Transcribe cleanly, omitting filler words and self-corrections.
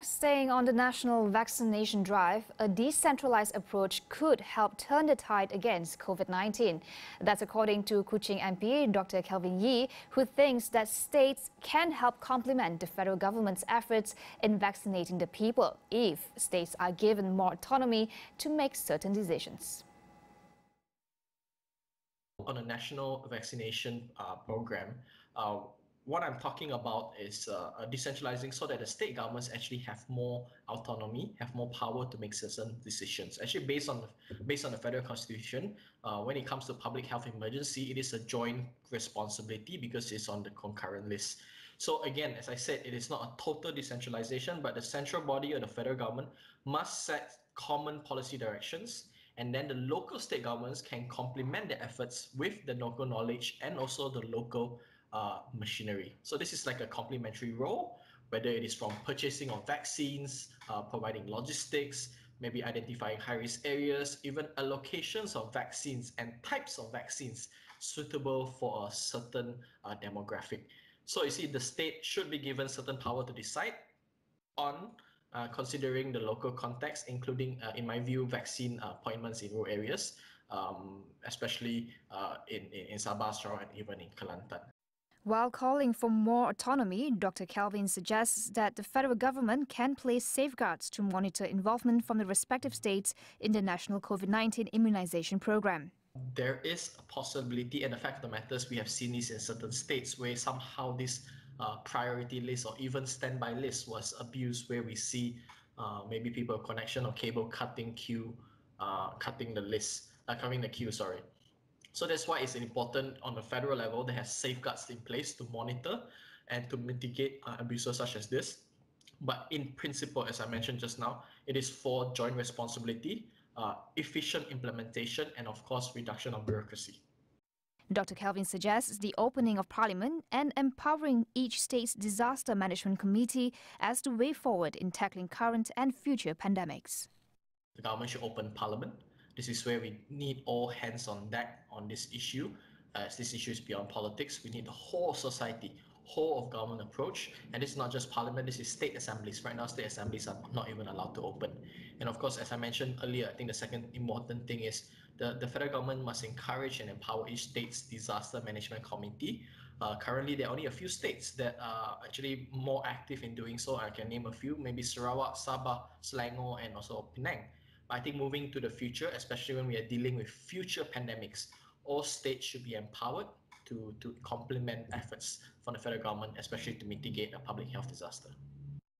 Staying on the national vaccination drive, a decentralized approach could help turn the tide against COVID-19. That's according to Kuching MP Dr. Kelvin, who thinks that states can help complement the federal government's efforts in vaccinating the people if states are given more autonomy to make certain decisions. On a national vaccination program, what I'm talking about is decentralizing so that the state governments actually have more autonomy, have more power to make certain decisions. Actually, based on the federal constitution, when it comes to public health emergency, it is a joint responsibility because it's on the concurrent list. So again, as I said, it is not a total decentralization, but the central body of the federal government must set common policy directions, and then the local state governments can complement their efforts with the local knowledge and also the local machinery. So this is like a complementary role, whether it is from purchasing of vaccines, providing logistics, maybe identifying high-risk areas, even allocations of vaccines and types of vaccines suitable for a certain demographic. So you see, the state should be given certain power to decide on considering the local context, including, in my view, vaccine appointments in rural areas, especially in Sabah, Sarawak, and even in Kelantan. While calling for more autonomy, Dr. Kelvin suggests that the federal government can place safeguards to monitor involvement from the respective states in the national COVID-19 immunization program. There is a possibility, and the fact of the matter is we have seen this in certain states where somehow this priority list or even standby list was abused, where we see maybe people connection or cable cutting the queue, sorry. So that's why it's important on the federal level they have safeguards in place to monitor and to mitigate abuses such as this. But in principle, as I mentioned just now, it is for joint responsibility, efficient implementation, and of course, reduction of bureaucracy. Dr. Kelvin suggests the opening of Parliament and empowering each state's disaster management committee as the way forward in tackling current and future pandemics. The government should open Parliament. This is where we need all hands on deck on this issue. As this issue is beyond politics, we need the whole society, whole of government approach. And this is not just Parliament, this is state assemblies. Right now, state assemblies are not even allowed to open. And of course, as I mentioned earlier, I think the second important thing is the federal government must encourage and empower each state's disaster management committee. Currently, there are only a few states that are actually more active in doing so. I can name a few, maybe Sarawak, Sabah, Selangor, and also Penang. I think moving to the future, especially when we are dealing with future pandemics, all states should be empowered to complement efforts from the federal government, especially to mitigate a public health disaster.